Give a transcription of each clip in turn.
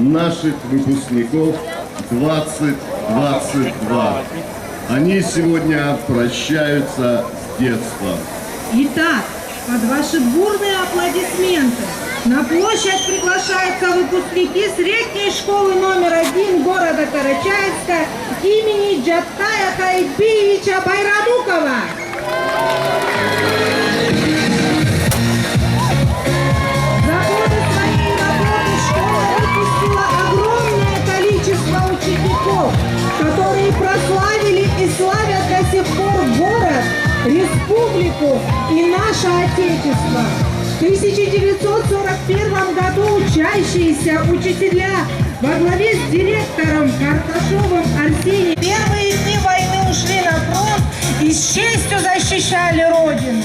наших выпускников 2022. Они сегодня прощаются с детством. Итак, под ваши бурные аплодисменты на площадь приглашаются выпускники средней школы номер 1 города Карачаевска имени Джабтая Кайбиевича Байрамукова. За годы своей работы школа выпустила огромное количество учеников, которые прославили и славят до сих пор город, республику и наше Отечество. В 1941 году учащиеся учителя во главе с директором Карташовым Арсением первые дни войны ушли на фронт и с честью защищали Родину.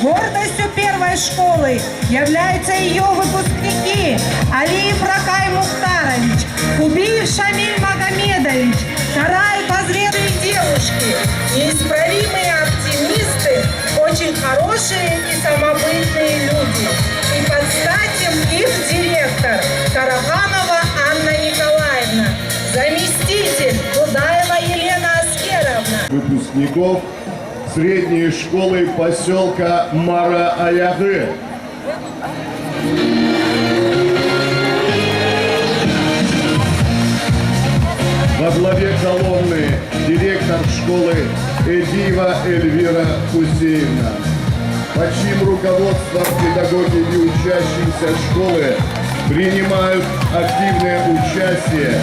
Гордостью первой школы являются ее выпускники Алиев Ракай Мухтарович, Кубиев Шамиль Магомедович, Тарай Базретые девушки, неисправимые оптимисты, очень хорошие и самобытные люди. И под стать им их директор Караханова Анна Николаевна, заместитель Дудаева Елена Аскеровна. Выпускников средней школы поселка Мара-Аяды. Во главе колонны директор школы Эдиева Эльвира Хусеевна. Под чьим руководством педагоги и учащиеся школы принимают активное участие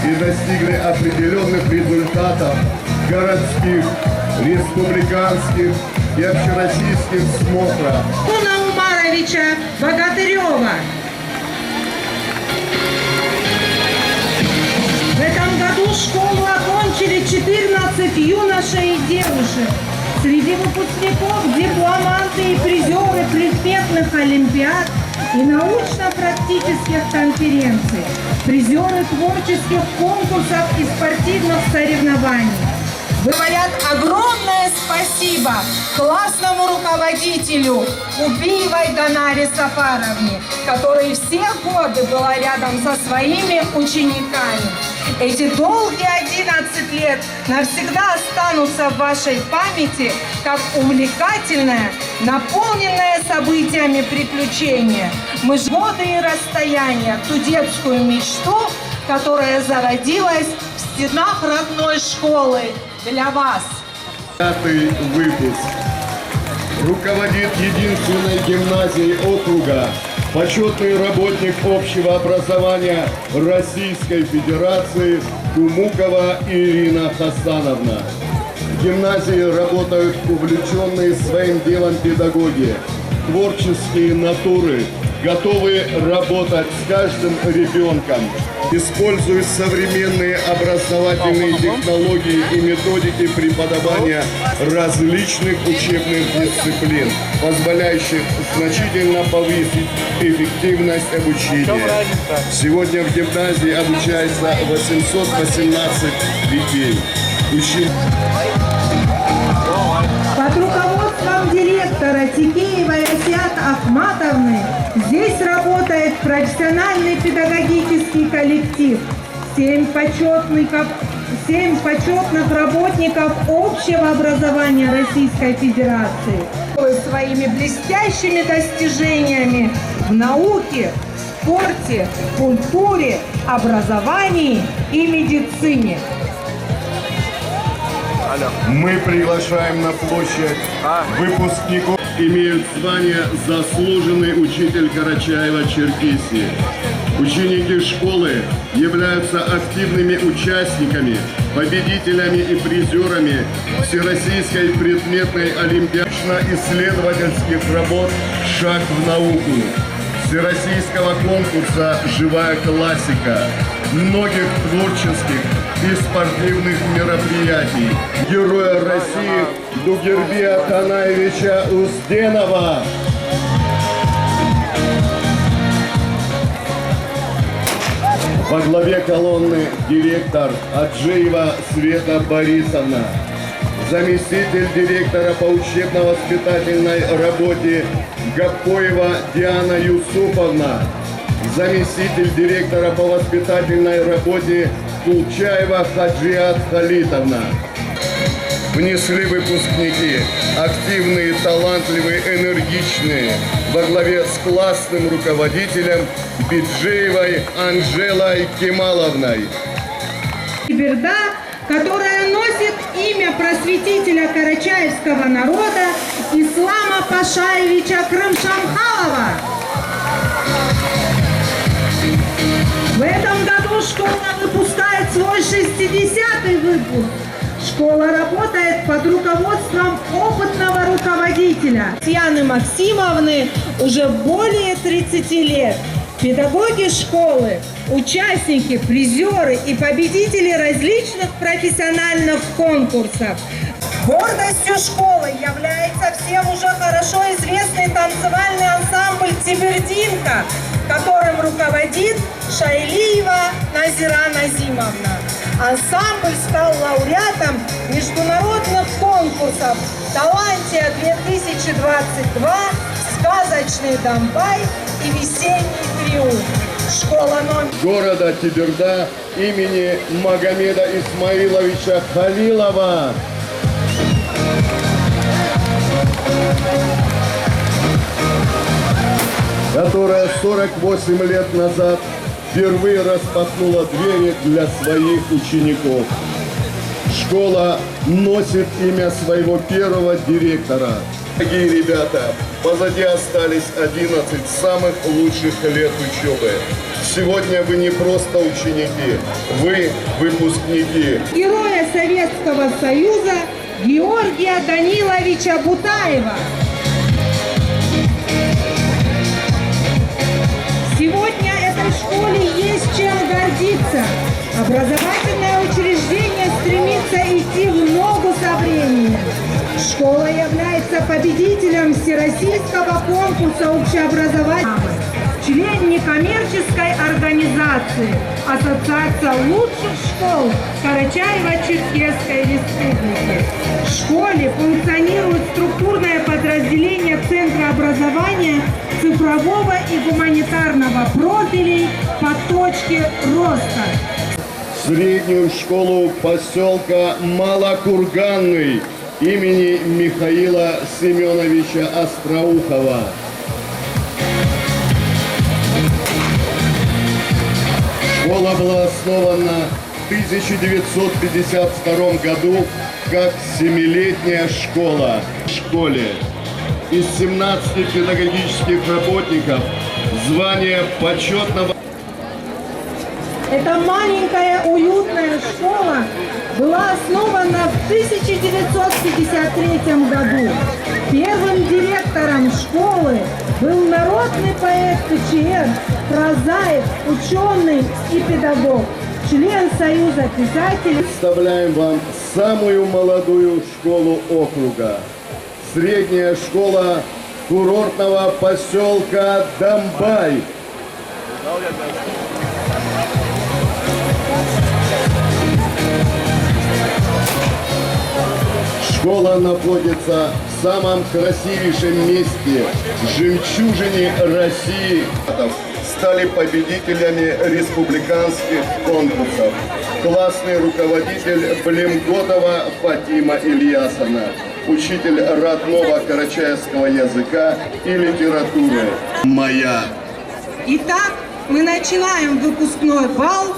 и достигли определенных результатов городских, республиканских и общероссийских смотрах. Уна Умаровича Богатырева. В этом году школу окончили 14 юношей и девушек. Среди выпускников дипломанты и призеры предметных олимпиад и научно-практических конференций, призеры творческих конкурсов и спортивных соревнований. Говорят огромное спасибо классному руководителю Кубиевой Ганаре Сафаровне, которая все годы была рядом со своими учениками. Эти долгие 11 лет навсегда останутся в вашей памяти как увлекательное, наполненное событиями приключение. Мы ж годы и расстояния, ту детскую мечту, которая зародилась в стенах родной школы для вас. 5-й выпуск. Руководит единственной гимназией округа почетный работник общего образования Российской Федерации Кумукова Ирина Хасановна. В гимназии работают увлеченные своим делом педагоги, творческие натуры, готовы работать с каждым ребенком, используя современные образовательные технологии и методики преподавания различных учебных дисциплин, позволяющих значительно повысить эффективность обучения. Сегодня в гимназии обучается 818 детей. Под руководством директора Тикеевой Асиат Ахматовны здесь работает профессиональный педагогический коллектив, 7 почетных работников общего образования Российской Федерации. Своими блестящими достижениями в науке, спорте, культуре, образовании и медицине. Мы приглашаем на площадь выпускников, имеют звание «Заслуженный учитель Карачаева-Черкесии». Ученики школы являются активными участниками, победителями и призерами Всероссийской предметной олимпиадно-исследовательских работ «Шаг в науку», Всероссийского конкурса «Живая классика», многих творческих и спортивных мероприятий. Героя России Дугербия Танаевича Узденова. Во главе колонны директор Аджиева Света Борисовна. Заместитель директора по учебно-воспитательной работе Гапоева Диана Юсуповна. заместитель директора по воспитательной работе Кулчаева Хаджиат Халитовна. Внесли выпускники, активные, талантливые, энергичные, во главе с классным руководителем Биджеевой Анжелой Кемаловной. Тиберда, которая носит имя просветителя карачаевского народа Ислама Пашаевича Крымшамхалова. В этом году школа выпускает свой 60-й выпуск. Школа работает под руководством опытного руководителя Татьяны Максимовны уже более 30 лет. Педагоги школы, участники, призеры и победители различных профессиональных конкурсов. Гордостью школы является всем уже хорошо известный танцевальный ансамбль «Тибердинка», которым руководит Шайлиева Назира Назимовна. Ансамбль стал лауреатом международных конкурсов «Талантия-2022», «Сказочный Донбай» и «Весенний триумф». Школа номер... Города Тиберда имени Магомеда Исмаиловича Халилова. Которая 48 лет назад впервые распахнула двери для своих учеников. Школа носит имя своего первого директора. Дорогие ребята, позади остались 11 самых лучших лет учебы. Сегодня вы не просто ученики, вы выпускники. Героя Советского Союза Георгия Даниловича Бутаева. Сегодня этой школе есть чем гордиться. Образовательное учреждение стремится идти в ногу со временем. Школа является победителем Всероссийского конкурса общеобразовательного, член некоммерческой организации Ассоциация лучших школ Карачаево-Черкесской Республики. В школе функционирует структурное подразделение Центра образования цифрового и гуманитарного профилей по точке роста. Среднюю школу поселка Малокурганный имени Михаила Семеновича Остроухова. Школа была основана в 1952 году как 7-летняя школа. В школе из 17 педагогических работников звание почетного. Эта маленькая уютная школа была основана в 1953 году. Первым директором школы был народный поэт КЧР, прозаик, ученый и педагог, член Союза писателей. Представляем вам самую молодую школу округа. Средняя школа курортного поселка Донбай. Школа находится в самом красивейшем месте, жемчужине России. Стали победителями республиканских конкурсов. Классный руководитель Блемготова Фатима Ильясовна, учитель родного карачаевского языка и литературы. Моя. Итак, мы начинаем выпускной бал.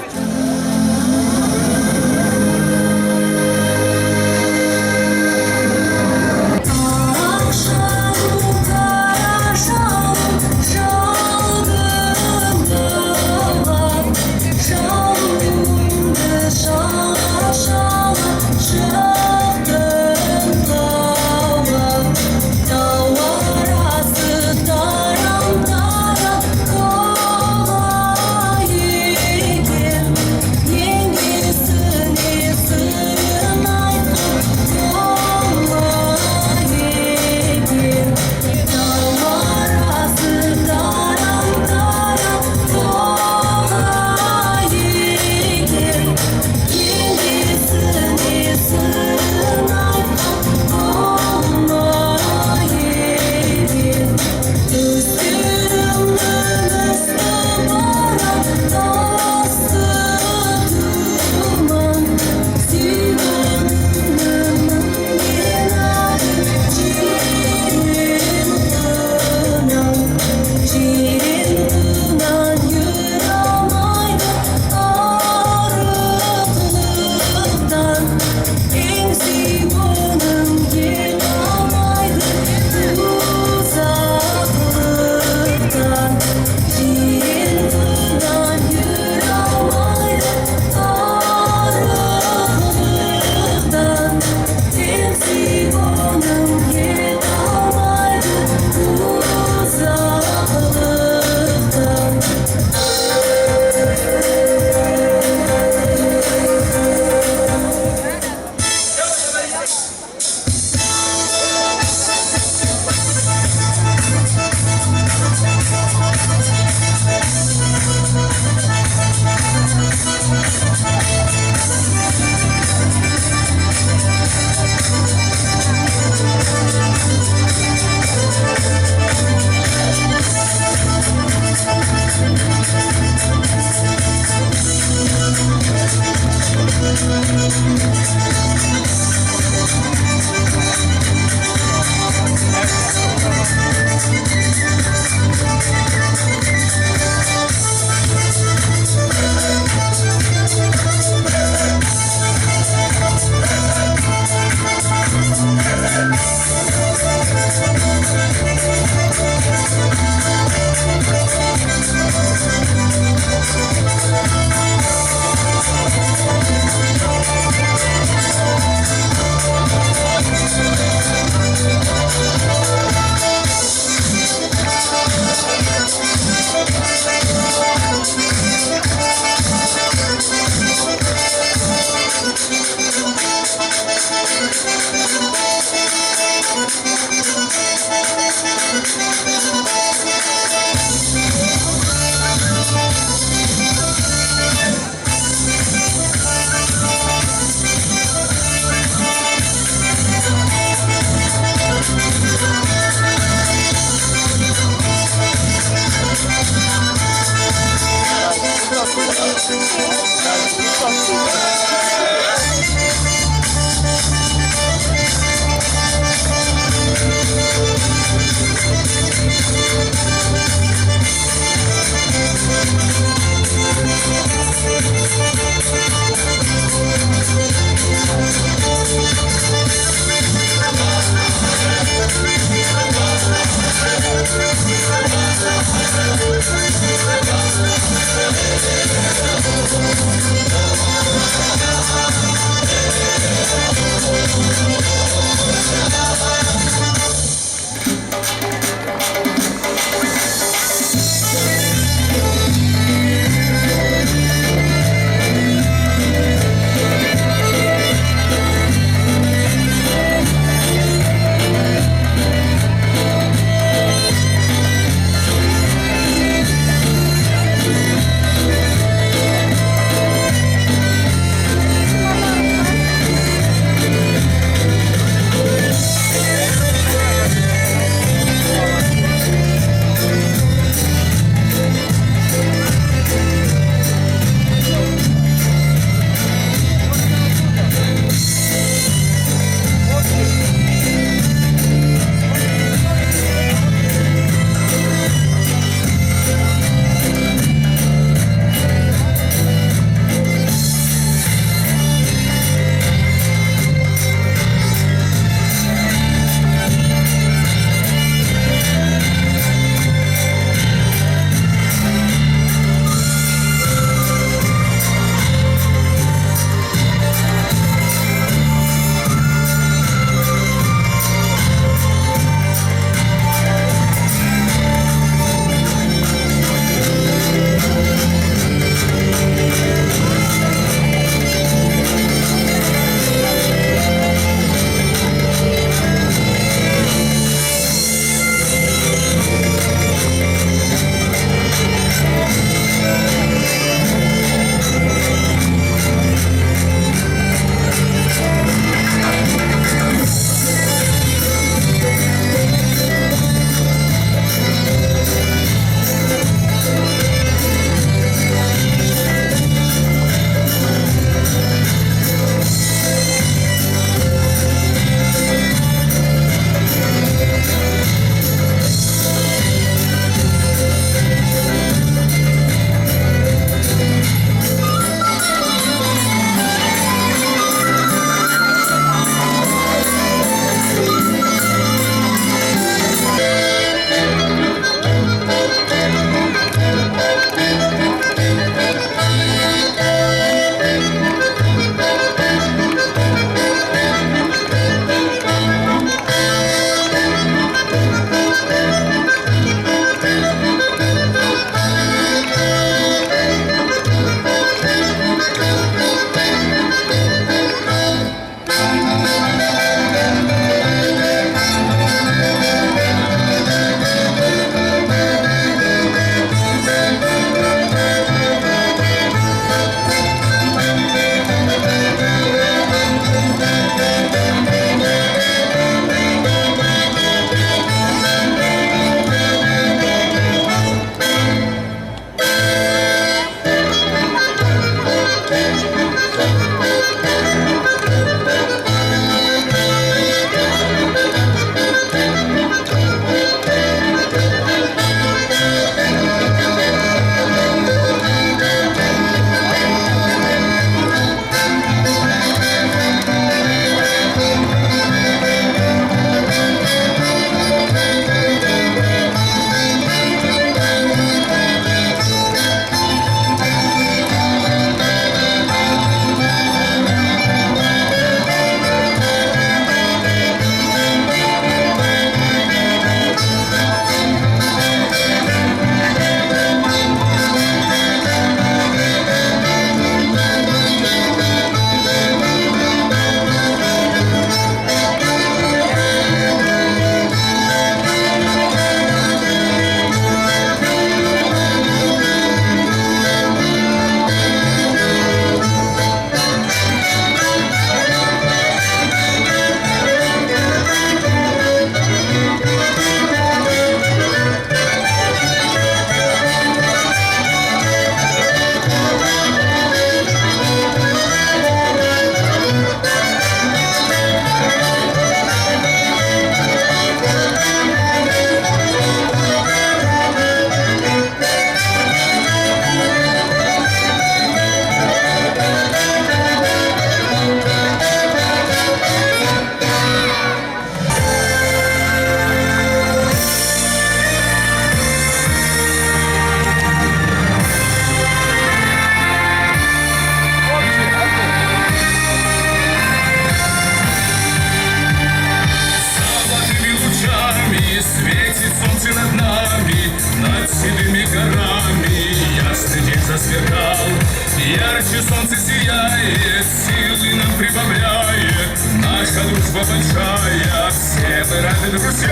друзья.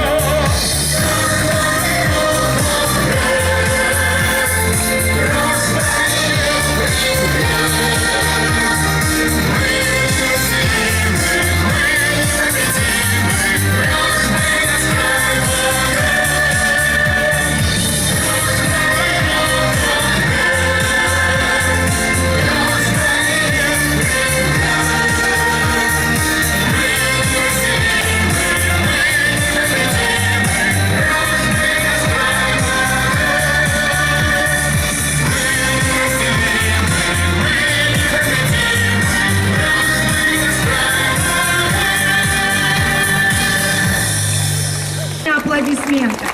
Аплодисменты.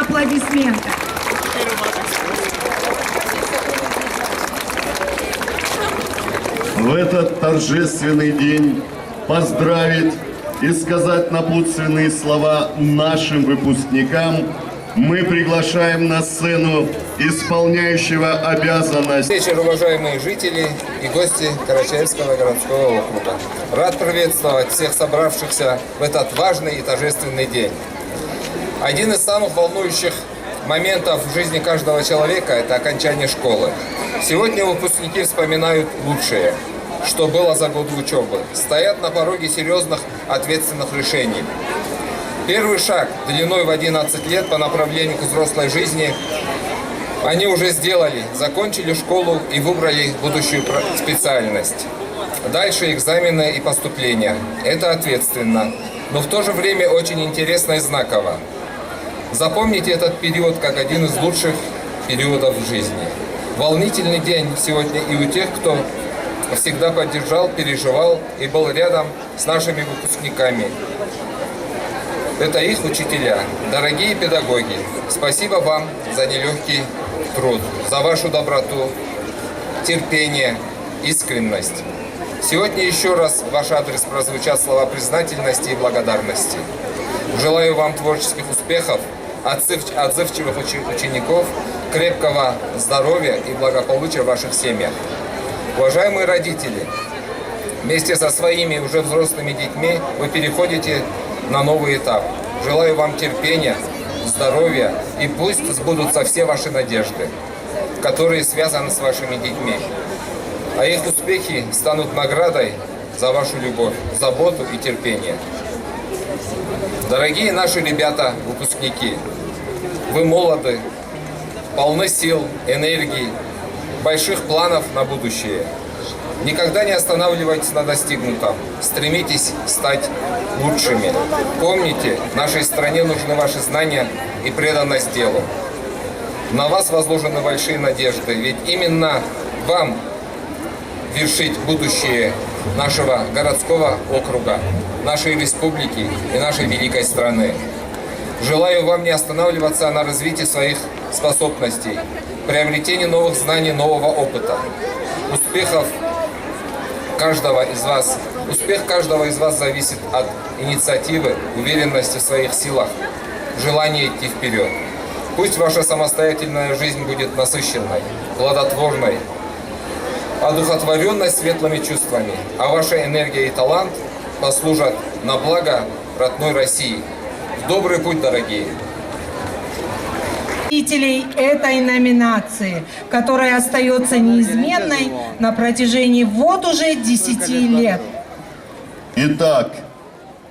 Аплодисменты. В этот торжественный день поздравить и сказать напутственные слова нашим выпускникам мы приглашаем на сцену исполняющего обязанности. Вечер, уважаемые жители и гости Карачаевского городского округа. Рад приветствовать всех собравшихся в этот важный и торжественный день. Один из самых волнующих моментов в жизни каждого человека – это окончание школы. Сегодня выпускники вспоминают лучшее, что было за год учебы. Стоят на пороге серьезных ответственных решений. Первый шаг длиной в 11 лет по направлению к взрослой жизни они уже сделали, закончили школу и выбрали будущую специальность. Дальше экзамены и поступления. Это ответственно, но в то же время очень интересно и знаково. Запомните этот период как один из лучших периодов в жизни. Волнительный день сегодня и у тех, кто всегда поддержал, переживал и был рядом с нашими выпускниками. Это их учителя. Дорогие педагоги, спасибо вам за нелегкий труд, за вашу доброту, терпение, искренность. Сегодня еще раз в ваш адрес прозвучат слова признательности и благодарности. Желаю вам творческих успехов, отзывчивых учеников, крепкого здоровья и благополучия в ваших семьях. Уважаемые родители, вместе со своими уже взрослыми детьми вы переходите на новый этап. Желаю вам терпения, здоровья и пусть сбудутся все ваши надежды, которые связаны с вашими детьми. А их успехи станут наградой за вашу любовь, заботу и терпение. Дорогие наши ребята, выпускники, вы молоды, полны сил, энергии, больших планов на будущее. Никогда не останавливайтесь на достигнутом. Стремитесь стать лучшими. Помните, нашей стране нужны ваши знания и преданность делу. На вас возложены большие надежды, ведь именно вам вершить будущее нашего городского округа, нашей республики и нашей великой страны. Желаю вам не останавливаться на развитии своих способностей, приобретении новых знаний, нового опыта. Успех каждого из вас зависит от инициативы, уверенности в своих силах, желания идти вперед. Пусть ваша самостоятельная жизнь будет насыщенной, плодотворной, одухотворенной светлыми чувствами, а ваша энергия и талант послужат на благо родной России. В добрый путь, дорогие! Победителей этой номинации, которая остается неизменной на протяжении вот уже 10 лет. Итак,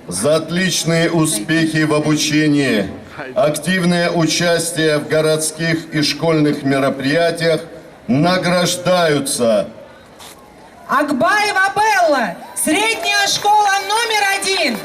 за отличные успехи в обучении, активное участие в городских и школьных мероприятиях награждаются Акбаева Белла, средняя школа номер 1.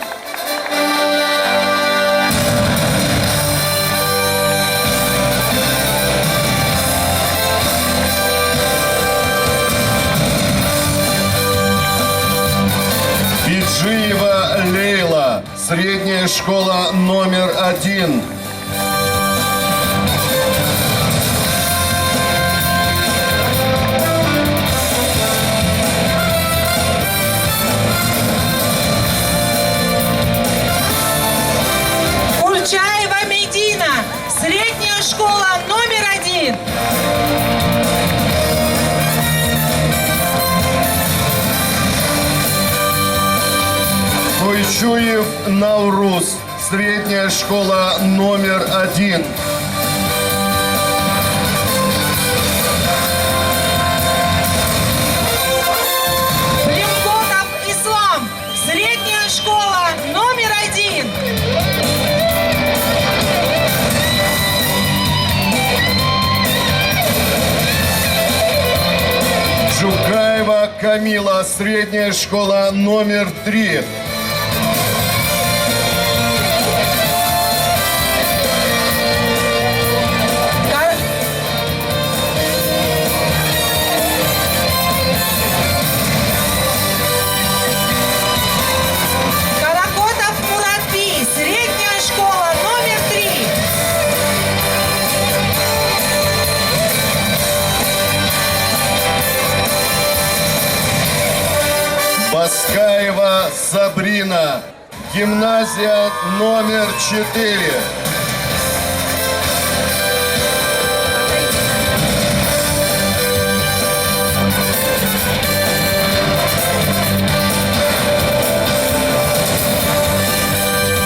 Биджиева Лейла, средняя школа номер 1. Кульчаева Медина, средняя школа номер 1. Чуев Наурус, средняя школа номер 1. Блимкотов Ислам, средняя школа номер 1. Джукаева Камила, средняя школа номер 3. Каракотов Муратби, средняя школа номер 3. Баскаева Сабрина, гимназия номер 4.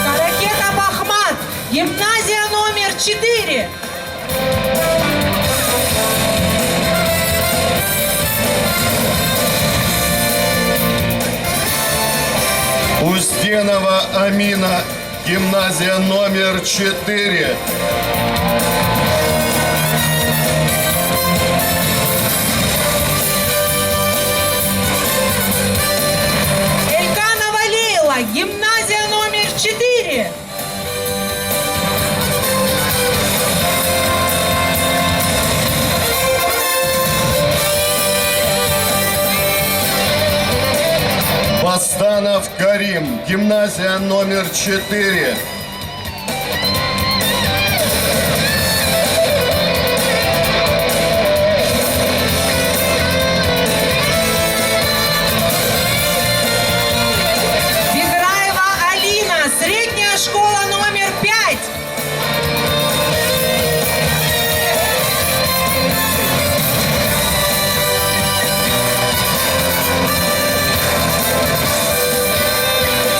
Каракетов Ахмат, гимназия номер 4. Узденова Амина, гимназия номер 4. Эльканова Лейла, гимназия номер 4. Бастанов Карим, гимназия номер 4. Беграева Алина, средняя школа номер 5.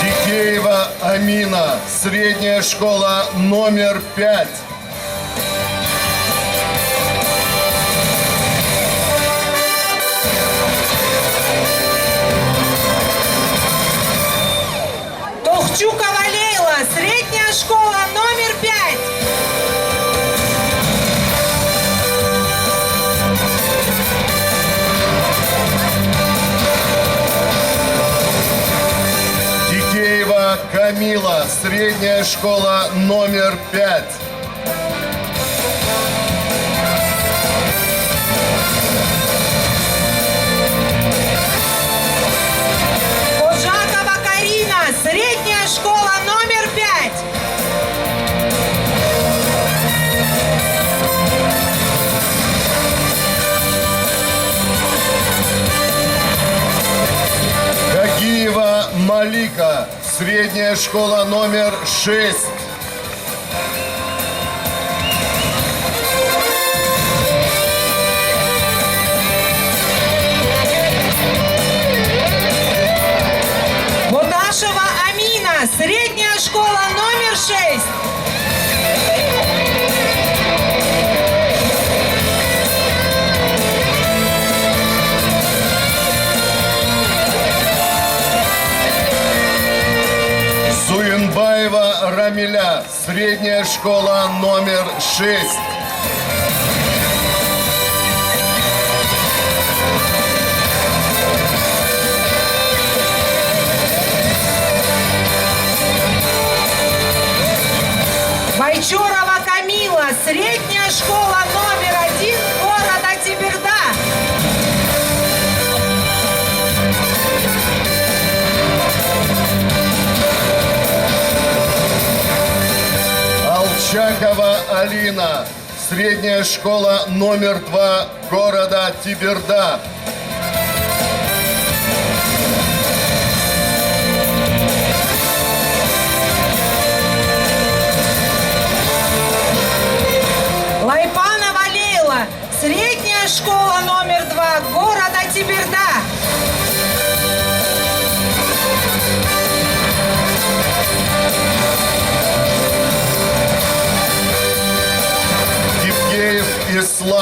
Дикеева Амина, средняя школа номер 5. Тохчукова Лейла, средняя школа номер 5. Дикеева Камила, средняя школа номер 5. Кожакова Карина, средняя школа номер 5. Гагиева Малика, средняя школа номер 6. Будашева Амина, средняя школа номер 6. Суенбаева Рамиля, средняя школа номер 6. Байчурова Камила, средняя школа номер 1 города Теберда. Алчакова Алина, средняя школа номер 2 города Теберда. Лайпанова Лейла, средняя школа номер 2 города Теберда.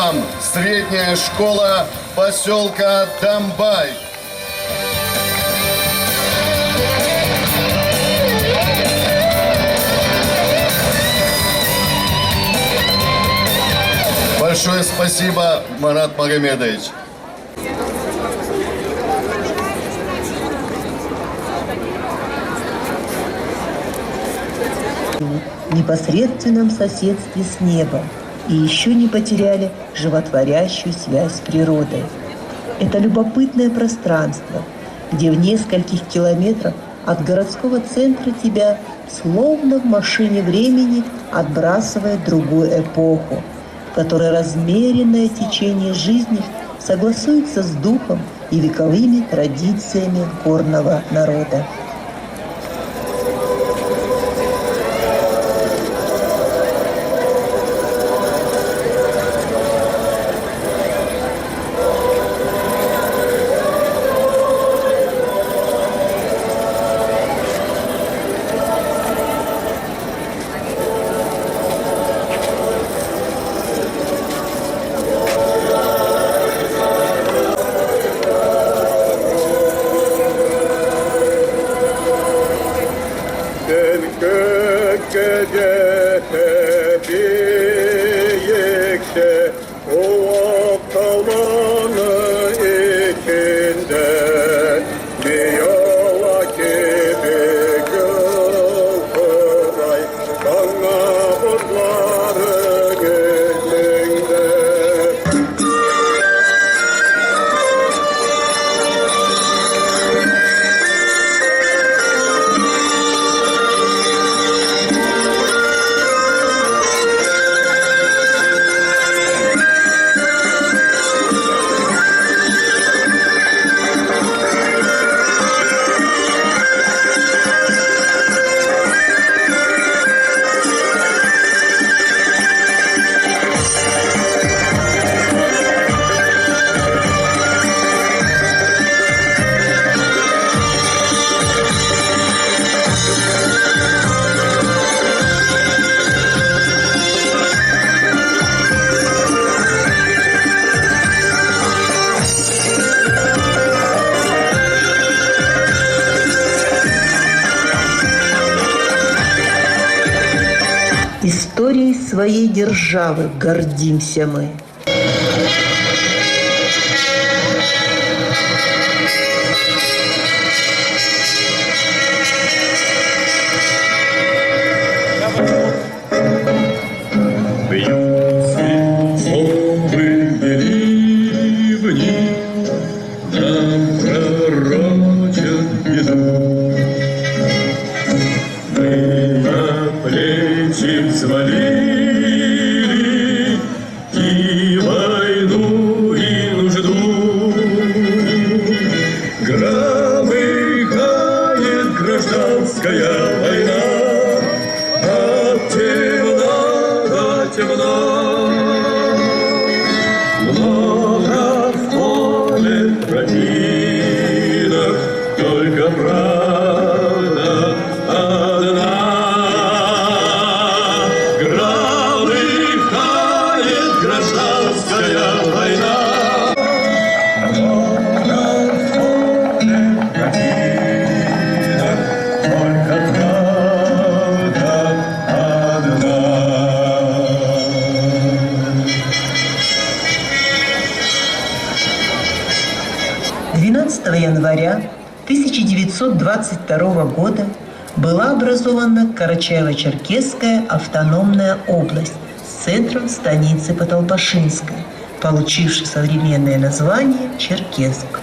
вам средняя школа поселка Домбай. Большое спасибо, Марат Магомедович. В непосредственном соседстве с небом и еще не потеряли животворящую связь с природой. Это любопытное пространство, где в нескольких километрах от городского центра тебя словно в машине времени отбрасывает другую эпоху, в которой размеренное течение жизни согласуется с духом и вековыми традициями горного народа. Историей своей державы гордимся мы. Января 1922 года была образована Карачаево-Черкесская автономная область с центром в станице Потолпашинской, получившей современное название Черкесск.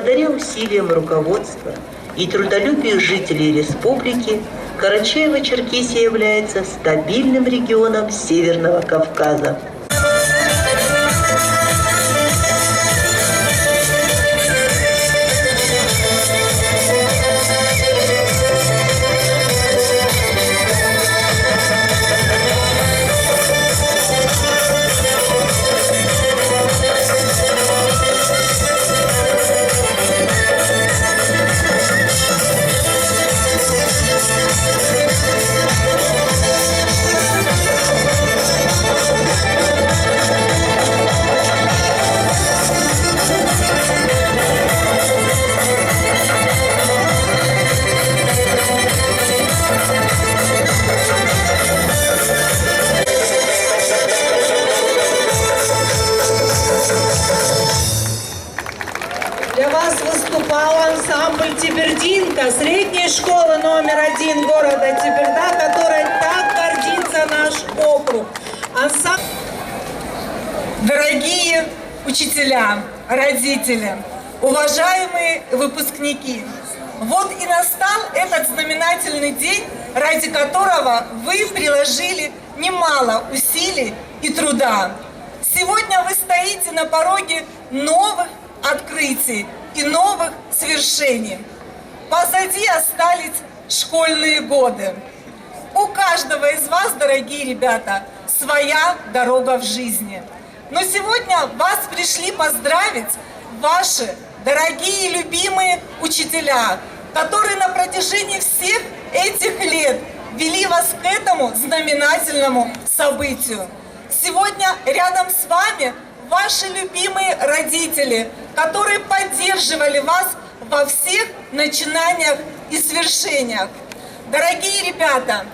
благодаря усилиям руководства и трудолюбию жителей республики, Карачаево-Черкесия является стабильным регионом Северного Кавказа. Для вас выступал ансамбль «Тибердинка», средняя школа номер 1 города Теберда, которой так гордится наш округ. Дорогие учителя, родители, уважаемые выпускники, вот и настал этот знаменательный день, ради которого вы приложили немало усилий и труда. Сегодня вы стоите на пороге новых открытий и новых свершений. Позади остались школьные годы. У каждого из вас, дорогие ребята, своя дорога в жизни. Но сегодня вас пришли поздравить ваши дорогие и любимые учителя, которые на протяжении всех этих лет вели вас к этому знаменательному событию. Сегодня рядом с вами ваши любимые родители, которые поддерживали вас во всех начинаниях и свершениях. Дорогие ребята,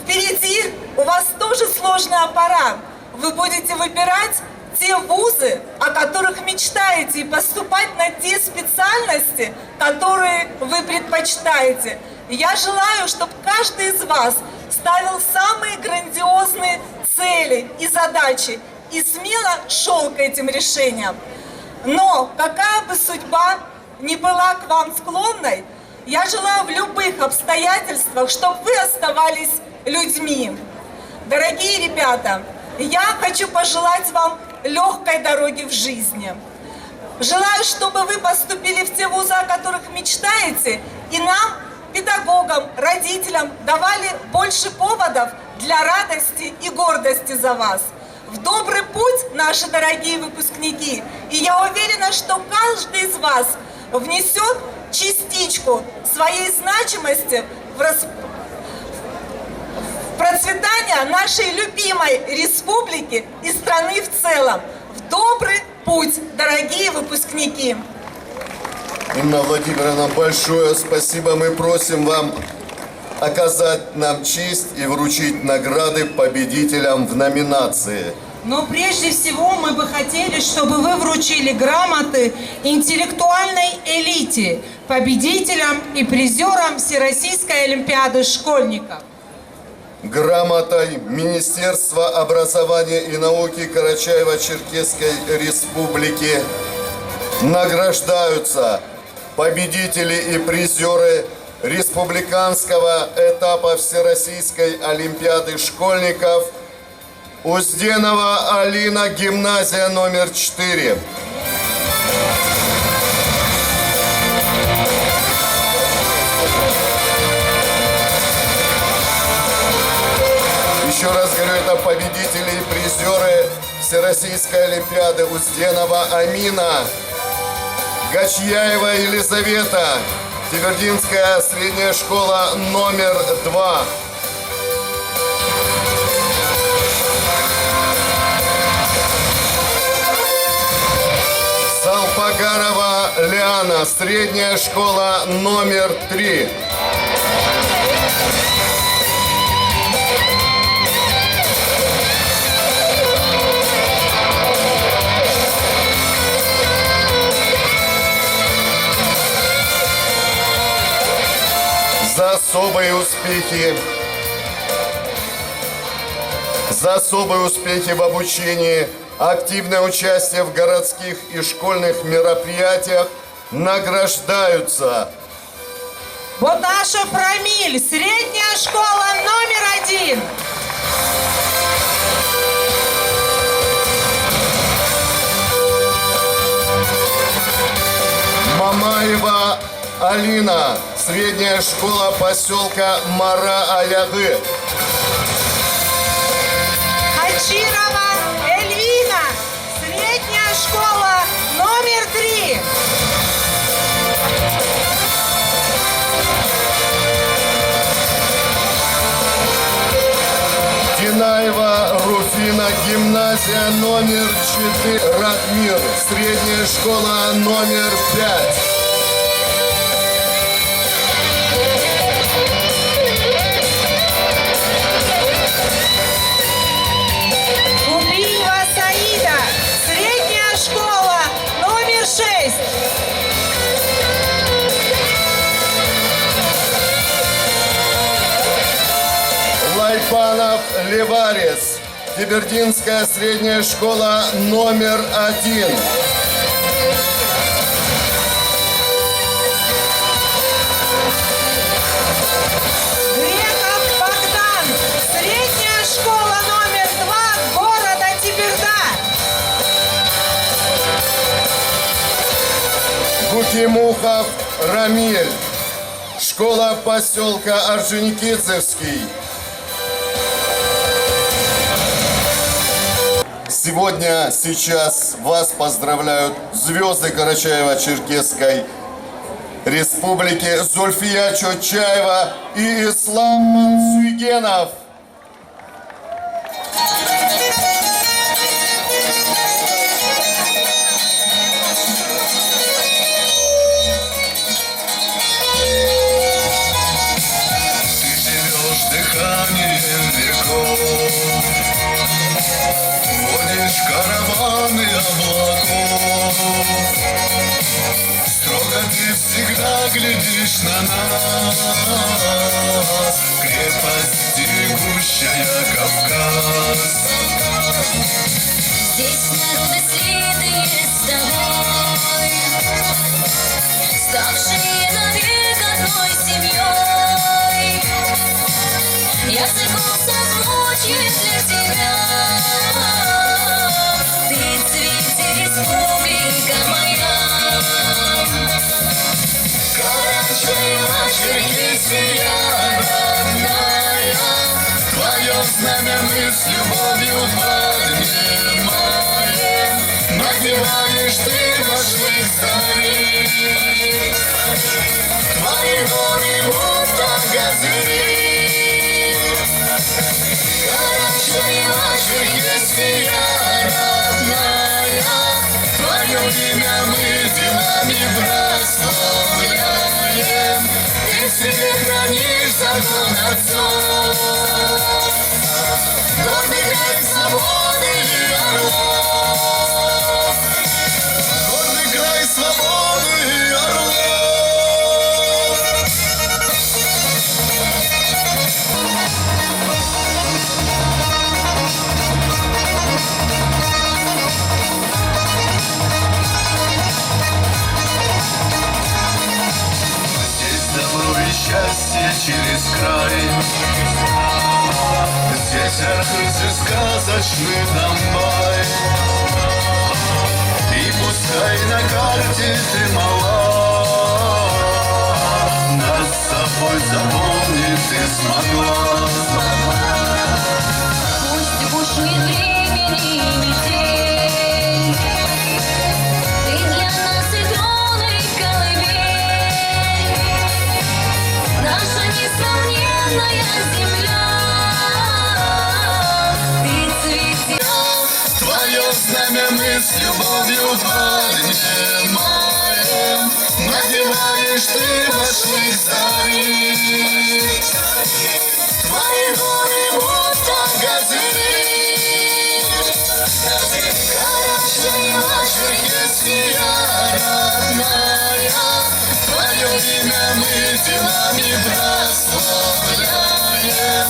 впереди у вас тоже сложная пора. Вы будете выбирать те вузы, о которых мечтаете, и поступать на те специальности, которые вы предпочитаете. Я желаю, чтобы каждый из вас ставил самые грандиозные цели и задачи и смело шел к этим решениям. Но какая бы судьба ни была к вам склонной, я желаю в любых обстоятельствах, чтобы вы оставались людьми. Дорогие ребята, я хочу пожелать вам легкой дороги в жизни. Желаю, чтобы вы поступили в те вузы, о которых мечтаете, и нам, педагогам, родителям, давали больше поводов для радости и гордости за вас. В добрый путь, наши дорогие выпускники, и я уверена, что каждый из вас внесет частичку своей значимости в процветание нашей любимой республики и страны в целом. В добрый путь, дорогие выпускники! Инна Владимировна, большое спасибо. Мы просим вам оказать нам честь и вручить награды победителям в номинации. Но прежде всего мы бы хотели, чтобы вы вручили грамоты интеллектуальной элите, победителям и призерам Всероссийской олимпиады школьников. Грамотой Министерства образования и науки Карачаево-Черкесской Республики награждаются победители и призеры республиканского этапа Всероссийской олимпиады школьников Узденова Алина, гимназия номер 4. Еще раз говорю, это победители и призеры Всероссийской олимпиады Узденова Амина, Гачьяева Елизавета, Тибердинская средняя школа номер 2. Салпагарова Лиана, средняя школа номер 3. За особые успехи в обучении, активное участие в городских и школьных мероприятиях награждаются. Боташев Рамиль, средняя школа номер 1. Мамаева Алина, средняя школа поселка Мара-Алягы. Хачирова Эльвина, средняя школа номер 3. Динаева Руфина, гимназия номер 4. Радмир, средняя школа номер 5. Кубиева Саида, средняя школа номер 6. Лайпанов Леварес, Кибердинская средняя школа номер 1. Греков Богдан, средняя школа номер 2 города Теберда. Гукимухов Рамиль, школа поселка Орджоникидзевский. Сегодня, сейчас вас поздравляют звезды Карачаево-Черкесской Республики Зульфия Чотчаева и Ислам Мансуйгенов. Ты живешь дыханием веков, водишь караваны облаков. Строго ты всегда глядишь на нас, крепость стерегущая Кавказ. Здесь народы слитые с тобой, ставшие навек одной семьей. Языком созвучием для тебя. Ты цвети, республика моя. Карачаево-Черкесия родная, Твое знамя мы с любовью поднимаем. Надеваешь ты башник старик, твои горы будто газыри. Карачаево-Черкесия родная, твое имя мы делами прославляем. Ты в себе хранишь закон отцов, гордый край свободы и орлов. Гордый край свободы и орлов. Здесь добро и счастье через край. Здесь Архыз и сказочный Донбай. И пускай на карте ты мала, нас с собой запомнить ты смогла. пусть бушует времени и метель, ты для нас и трон, и колыбель, наша несравненная земля. Ты цвети. Твое знамя мы с любовью поднимаем. Надеваешь ты башник старик, твои горы будто газыри. Карачаево-Черкесия родная, твое имя мы делами прославляем.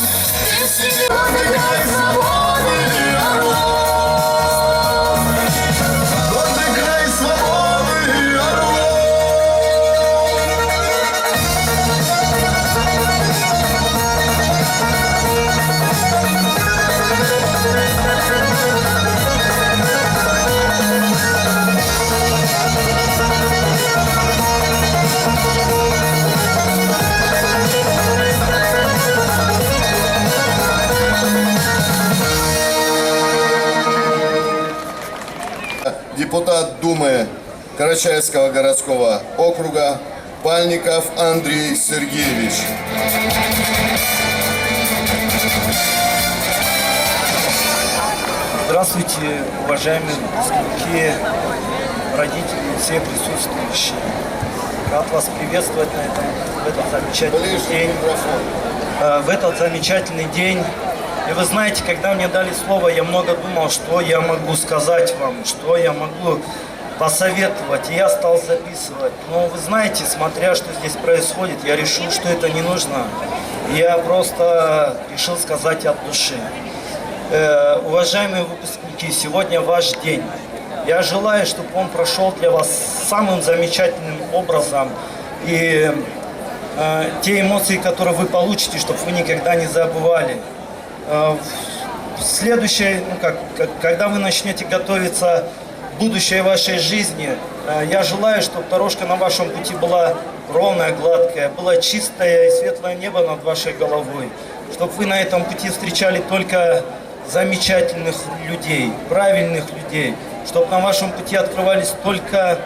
Ты в себе край свободы и орлов. Гордый край свободы и орлов. депутат Думы Карачаевского городского округа Пальников Андрей Сергеевич. Здравствуйте, уважаемые выпускники, родители, все присутствующие. Рад вас приветствовать в этот замечательный день. В этот замечательный день. И вы знаете, когда мне дали слово, я много думал, что я могу сказать вам, что я могу посоветовать. И я стал записывать. Но вы знаете, смотря что здесь происходит, я решил, что это не нужно. Я просто решил сказать от души. Уважаемые выпускники, сегодня ваш день. Я желаю, чтобы он прошел для вас самым замечательным образом. И те эмоции, которые вы получите, чтобы вы никогда не забывали. Следующее, когда вы начнете готовиться к будущей вашей жизни, я желаю, чтобы дорожка на вашем пути была ровная, гладкая, было чистое и светлое небо над вашей головой. Чтобы вы на этом пути встречали только замечательных людей, правильных людей, чтобы на вашем пути открывались только...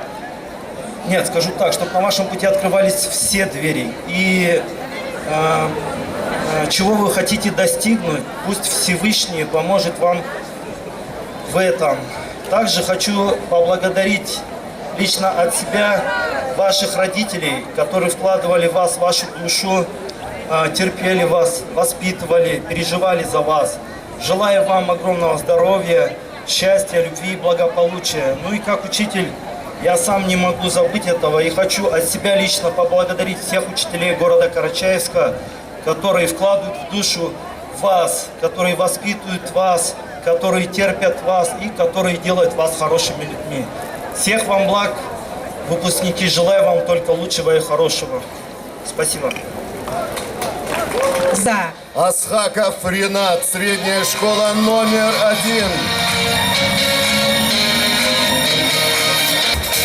Нет, скажу так, чтобы на вашем пути открывались все двери. И чего вы хотите достигнуть, пусть Всевышний поможет вам в этом. Также хочу поблагодарить лично от себя ваших родителей, которые вкладывали в вас вашу душу, терпели вас, воспитывали, переживали за вас. Желаю вам огромного здоровья, счастья, любви и благополучия. Ну и как учитель, я сам не могу забыть этого и хочу от себя лично поблагодарить всех учителей города Карачаевска, которые вкладывают в душу вас, которые воспитывают вас, которые терпят вас и которые делают вас хорошими людьми. Всех вам благ, выпускники, желаю вам только лучшего и хорошего. Спасибо. За. Асхаков Ринат, средняя школа номер 1.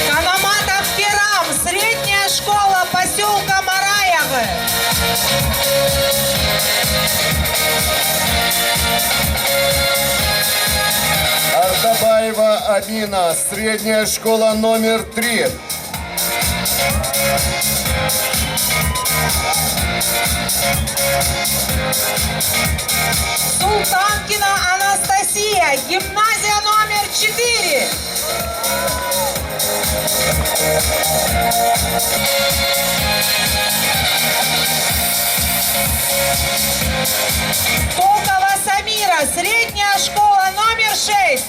Канаматов Керам, средняя школа поселка Мараевы. Ардабаева Амина, средняя школа номер 3. Султанкина Анастасия, гимназия номер 4. Токова Самира, средняя школа номер 6.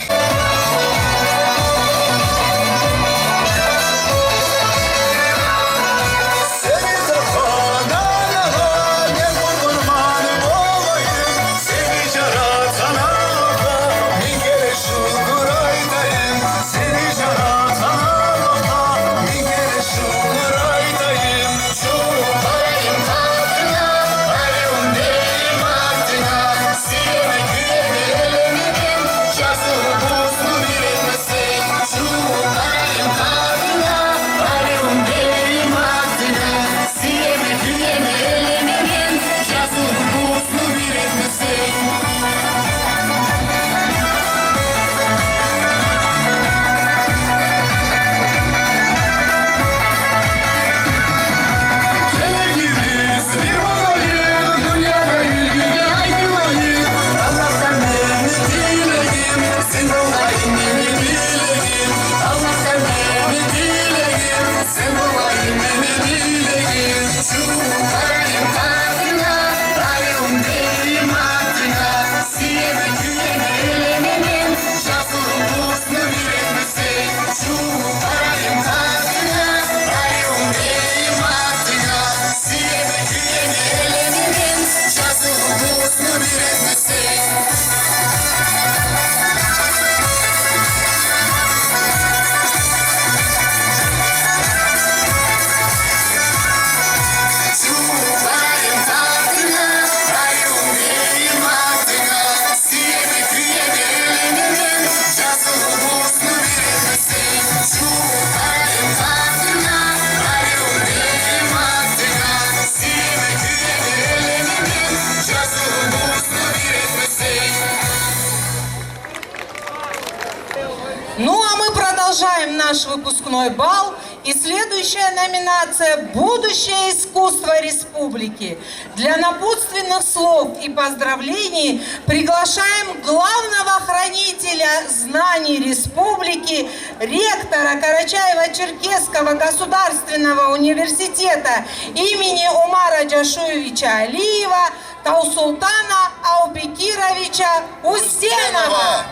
продолжаем наш выпускной бал. И следующая номинация «Будущее искусства республики». Для напутственных слов и поздравлений приглашаем главного хранителя знаний республики, ректора Карачаево-Черкесского государственного университета имени Умара Джашуевича Алиева Таусултана Аубекировича Устенова.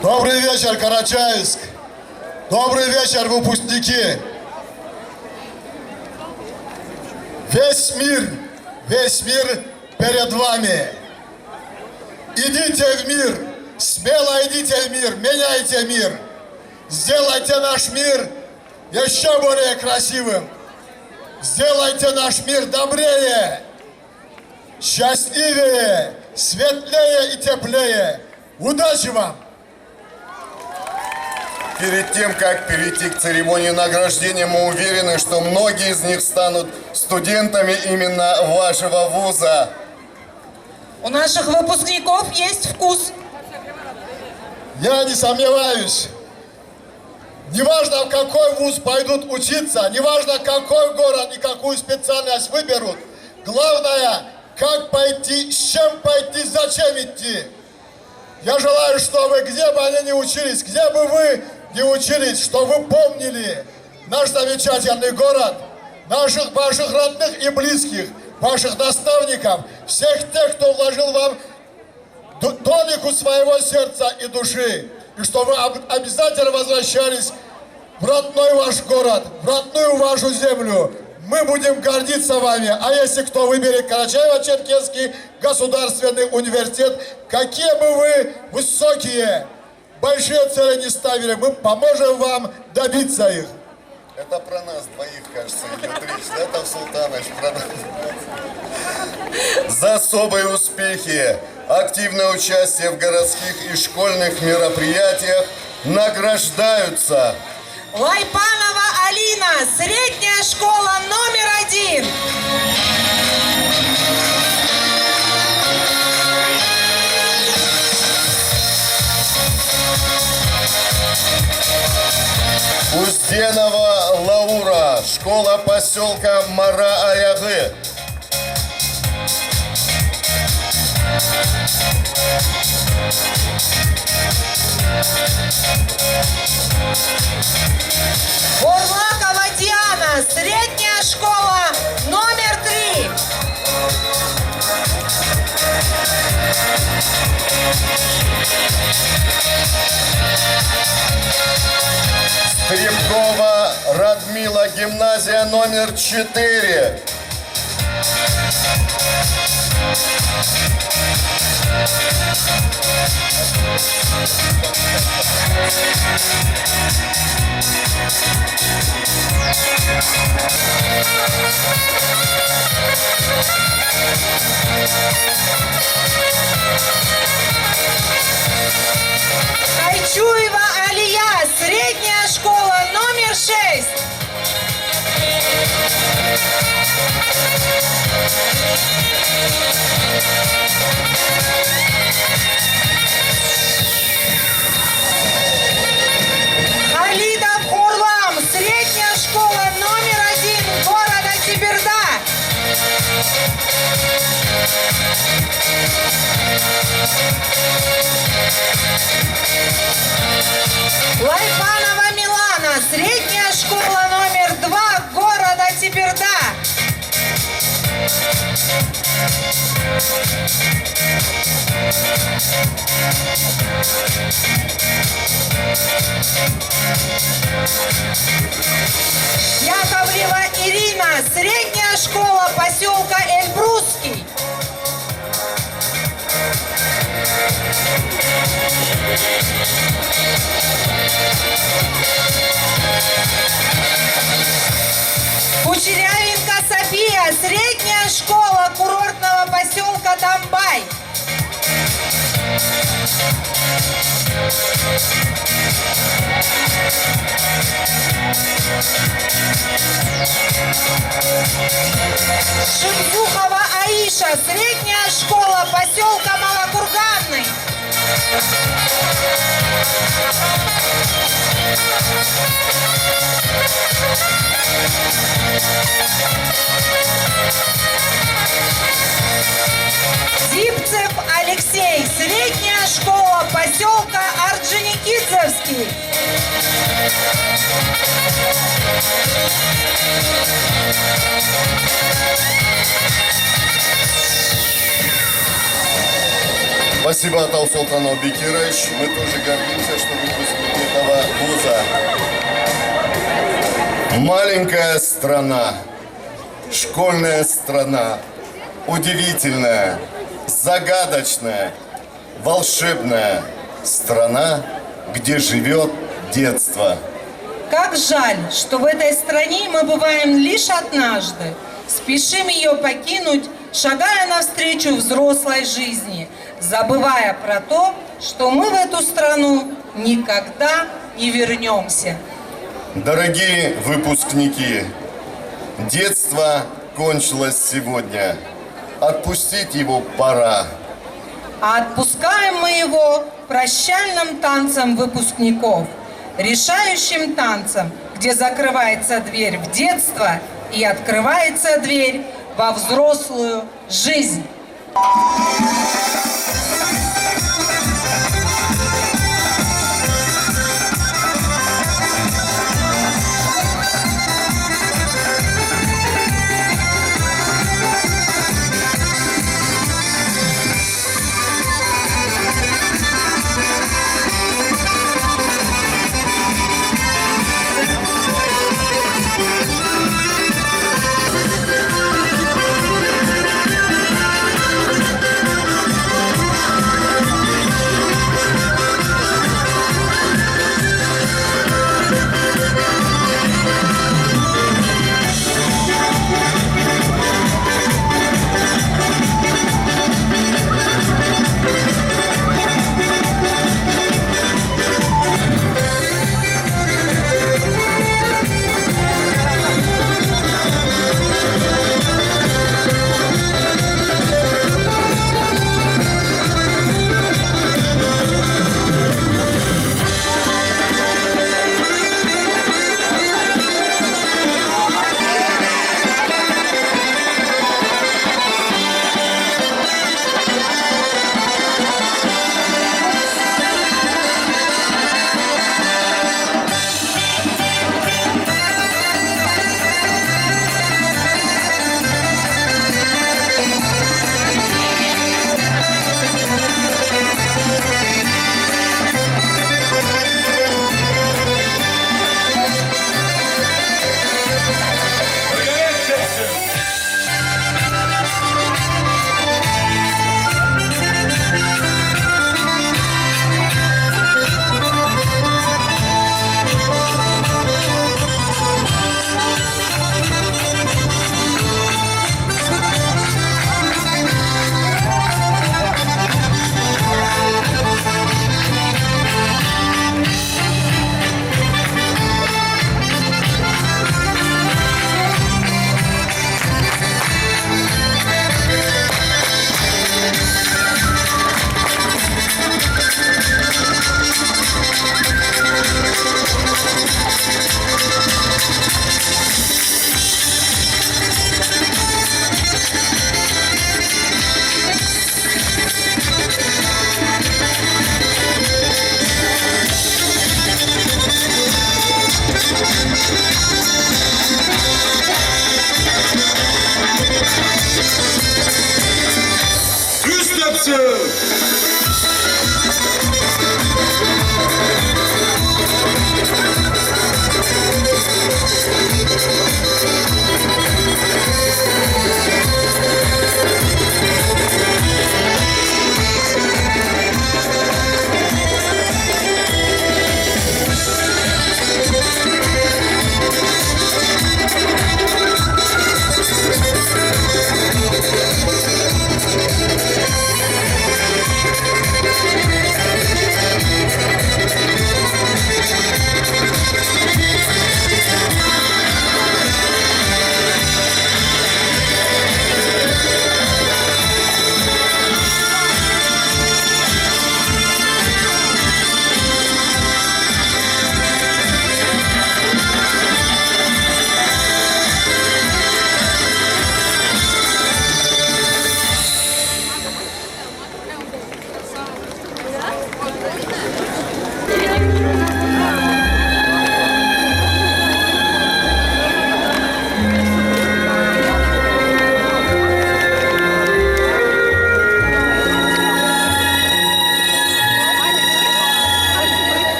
Добрый вечер, Карачаевск! Добрый вечер, выпускники! Весь мир перед вами! Идите в мир, смело идите в мир, меняйте мир! Сделайте наш мир еще более красивым! Сделайте наш мир добрее, счастливее, светлее и теплее! Удачи вам! Перед тем, как перейти к церемонии награждения, мы уверены, что многие из них станут студентами именно вашего вуза. У наших выпускников есть вкус. Я не сомневаюсь. Неважно, в какой вуз пойдут учиться, неважно, какой город и какую специальность выберут. Главное, как пойти, с чем пойти, зачем идти. Я желаю, чтобы где бы они ни учились, где бы вы не учились, что вы помнили наш замечательный город, ваших родных и близких, ваших наставников, всех тех, кто вложил вам толику своего сердца и души, и что вы обязательно возвращались в родной ваш город, в родную вашу землю. Мы будем гордиться вами. А если кто выберет Карачаево-Черкесский государственный университет, какие бы вы высокие, большие цели не ставили, мы поможем вам добиться их. Это про нас двоих, кажется, идет речь, да, Тавсултанович? Про нас. За особые успехи, активное участие в городских и школьных мероприятиях награждаются Лайпанова Алина, средняя школа номер 1. Узденова Лаура, школа поселка Мара-Аягы. Бурлакова Диана, средняя школа номер 3. Стребкова Радмила, гимназия номер 4. Кайчуева Алия, средняя школа номер 6. Халидов Хурлам, средняя школа номер 1 города Теберда. Лайфанова Милана, средняя школа номер 2 города Теберда. Яковлева Ирина, средняя школа поселка Эльбрусский. Кучерявенко София, средняя школа курортного поселка Домбай. Шимбухова Аиша, средняя школа поселка Малокурганный. Зипцев Алексей, средняя школа поселка Орджоникидзевский. Спасибо, Атал Султанов Бекирович. Мы тоже гордимся, что выпускники этого вуза. Маленькая страна, школьная страна, удивительная, загадочная, волшебная страна, где живет детство. Как жаль, что в этой стране мы бываем лишь однажды. Спешим ее покинуть, шагая навстречу взрослой жизни, забывая про то, что мы в эту страну никогда не вернемся. Дорогие выпускники, детство кончилось сегодня. Отпустить его пора. А отпускаем мы его прощальным танцем выпускников, решающим танцем, где закрывается дверь в детство и открывается дверь во взрослую жизнь.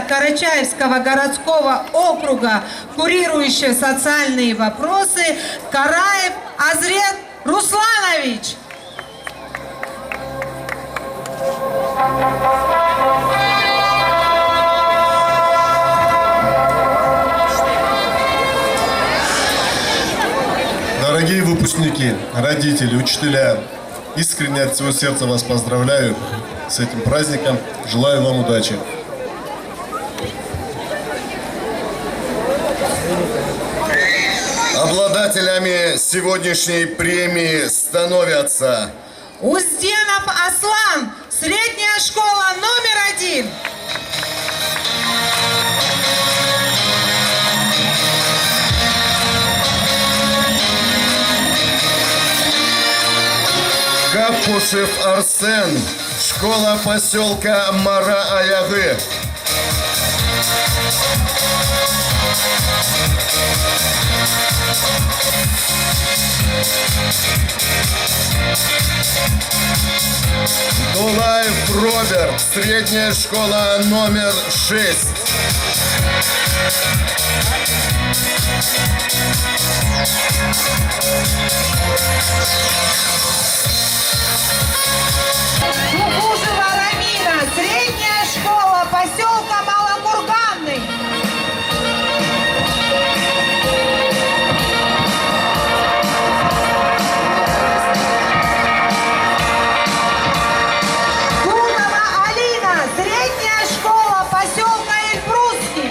Карачаевского городского округа, курирующая социальные вопросы, Караев Азрет Русланович. Дорогие выпускники, родители, учителя, искренне от всего сердца вас поздравляю с этим праздником. Желаю вам удачи. Обладателями сегодняшней премии становятся Узденов Аслан, средняя школа номер 1. Капушев Арсен, школа поселка Мара-Аягы. Дулаев Роберт, средняя школа номер 6. Кукушева Рамина, средняя школа поселка Малокурганный. Курова Алина, средняя школа поселка Эльбрусский.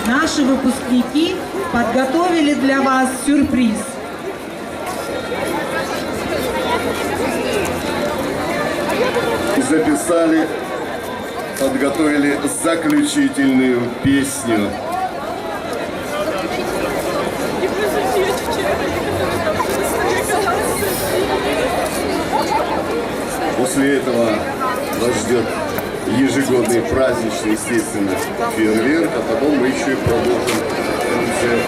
Наши выпускники подготовили для вас сюрприз. Записали, подготовили заключительную песню. После этого вас ждет ежегодный праздничный, естественно, фейерверк, а потом мы еще и продолжим концерт.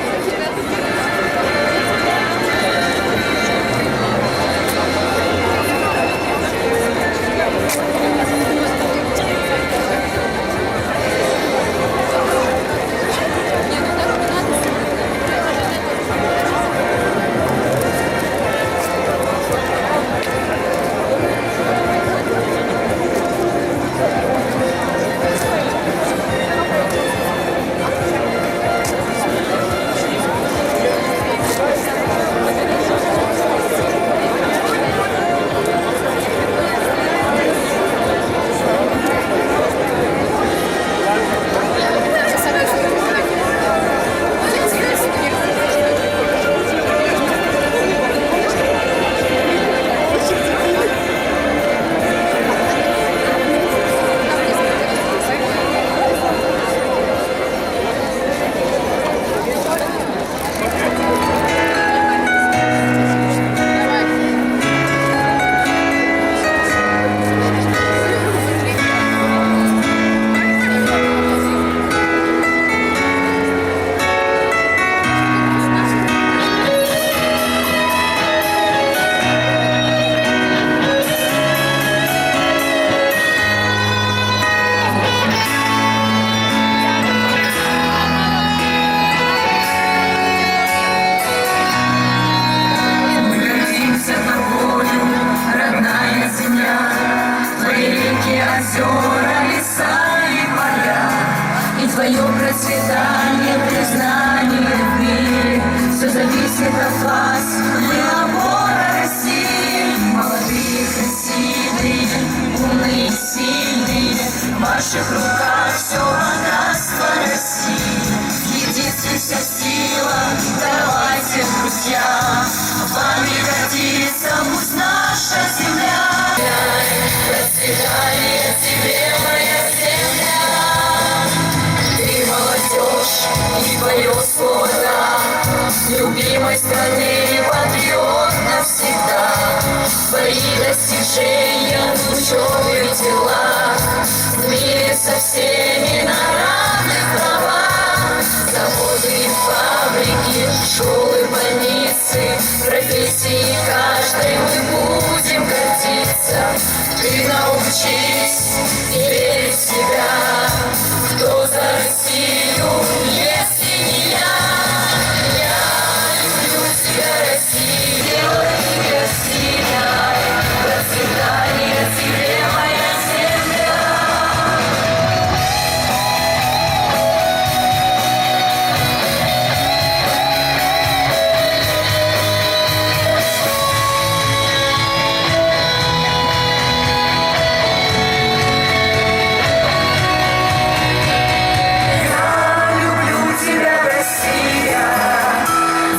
Твое процветание, признание в мире, все зависит от вас, мы опора России. Молодые, красивые, умные, сильные, в ваших руках все богатство России. В единстве вся сила, давайте, друзья, вами гордится пусть наша земля. Процветание тебе, моя земля. И твое слово «да», любимой страны патриот навсегда. Твои достижения кровью тела, в мире со всеми на равных правах. Заводы и фабрики, школы, больницы, профессии каждой мы будем гордиться. Ты научись верить в себя, кто за Россию, если не я. Я люблю тебя, Россия, делай тебя сильной, процветание тебе, моя земля. Я люблю тебя, Россия,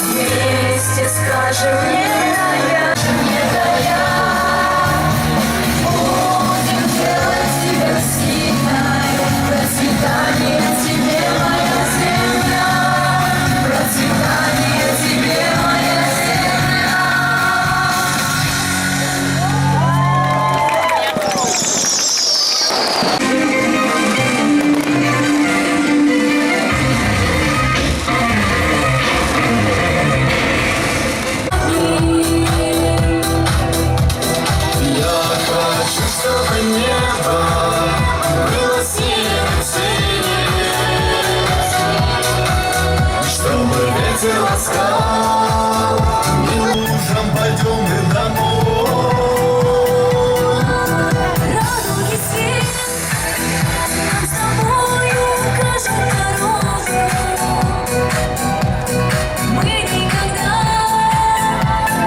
вместе скажем не да, не да. Будем делать тебя сильной, процветание тебе, моя земля, процветание тебе, моя земля. Я хочу, чтобы небо было синее, чтобы ветер ласкал. Лужам пойдем мы домой. Радуги свет, нам с тобою укажет дорогу. Мы никогда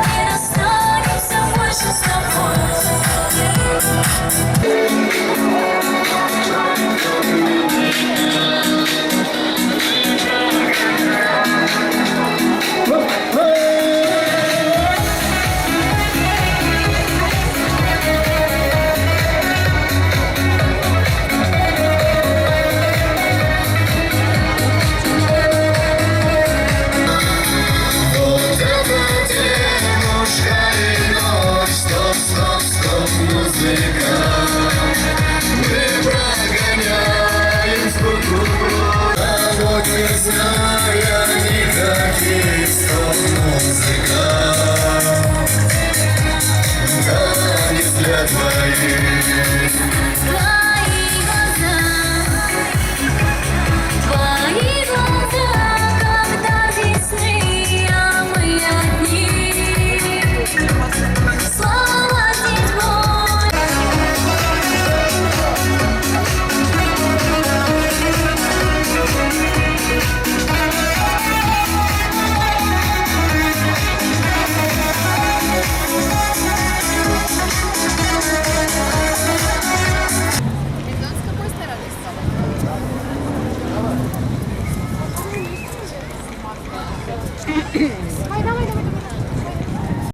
не расстанемся больше с тобой. Вот эта девушка и ночь, стоп, стоп, стоп, музыка. Мы прогоняем скуку прочь, а вот не зная никаких, стоп, музыка. Танец для твоих. Твои глаза, когда весны, а мы одни. Слава седьмой. С какой стороны стало?